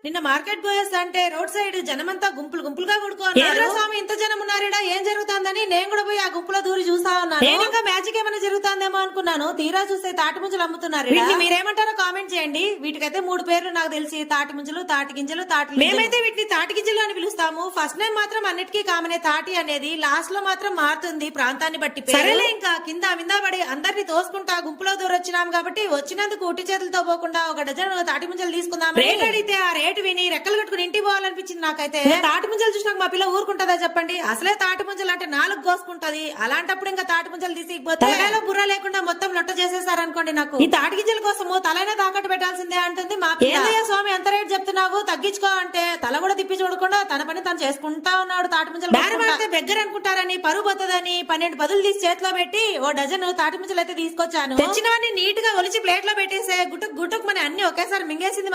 నిన్న మార్కెట్ పోయేస్తా అంటే రోడ్ సైడ్ జనమంతా గుంపులు గుంపులుగా కూడుకోన్నారు. స్వామి ఇంత జనం ఉన్నారేడా, ఏం జరుగుతుందని నేను కూడా పోయి ఆ గుంపులో దూరి చూస్తా ఉన్నాను. నేను ఇంకా మ్యాజిక్ ఏమైనా జరుగుతుందేమో అనుకున్నాను. తీరా చూస్తే తాటి ముంజలు అమ్ముతున్నారు. మీరేమంటారో కామెంట్ చేయండి. వీటికైతే 3 పేర్లు నాకు తెలిసి: తాటి ముంజలు, తాటి గింజలు, తాటి. మేమైతే వీటిని తాటి గింజలు అని పిలుస్తాము. ఫస్ట్ నేమ్ మాత్రం అన్నిటికీ కామనే తాటి అనేది, లాస్ట్ లో మాత్రం మారుతుంది ప్రాంతాన్ని బట్టి. సరేలే, ఇంకా కింద మింద పడి అందరిని తోసుకుంటా గుంపులో దూరొచ్చినాం కాబట్టి వచ్చినందుకు ఉట్టి చేతులతో పోకుండా ఒక డజన్ తాటి ముంజలు తీసుకుందాం. రేట్ అడిగితే ఆ రేటు విని రెక్కలు కట్టుకుని ఇంటికి పోవాలనిపించింది నాకైతే. తాటి ముంజలు చూసినాక మా పిల్ల ఊరుకుంటుందా చెప్పండి? అసలే తాటి ముంజలు అంటే 4 కోసుకుంటది. అలాంటప్పుడు ఇంకా తాటి ముంజలు తీసిపోతే తలలో బుర్ర లేకుండా మొత్తం లొట్ట చేసేసారనుకోండి. నాకు ఈ తాటి గింజల కోసము తలైనా తాకట్టు పెట్టాల్సిందే అంటుంది మా పిల్ల. ఏందయ్యా స్వామి అంత రేట్ చెప్తున్నావు, తగ్గించుకో అంటే తల కూడా తిప్పి చూడకుండా తన పని తను చేసుకుంటా ఉన్నాడు. తాటి ముంజలు బేర పడితే బెగ్గర అనుకుంటారని, పరుగు పోతుందని 12 బదులు తీసి చేతిలో పెట్టి ఓ డజన్ తాటి ముంజలు అయితే తీసుకొచ్చాను. తెచ్చినవన్నీ నీట్ గా ఒలిచి ప్లేట్ లో పెట్టేసే గుట్టుకు గుట్టుకు మన అన్ని ఒకేసారి మింగేసింది.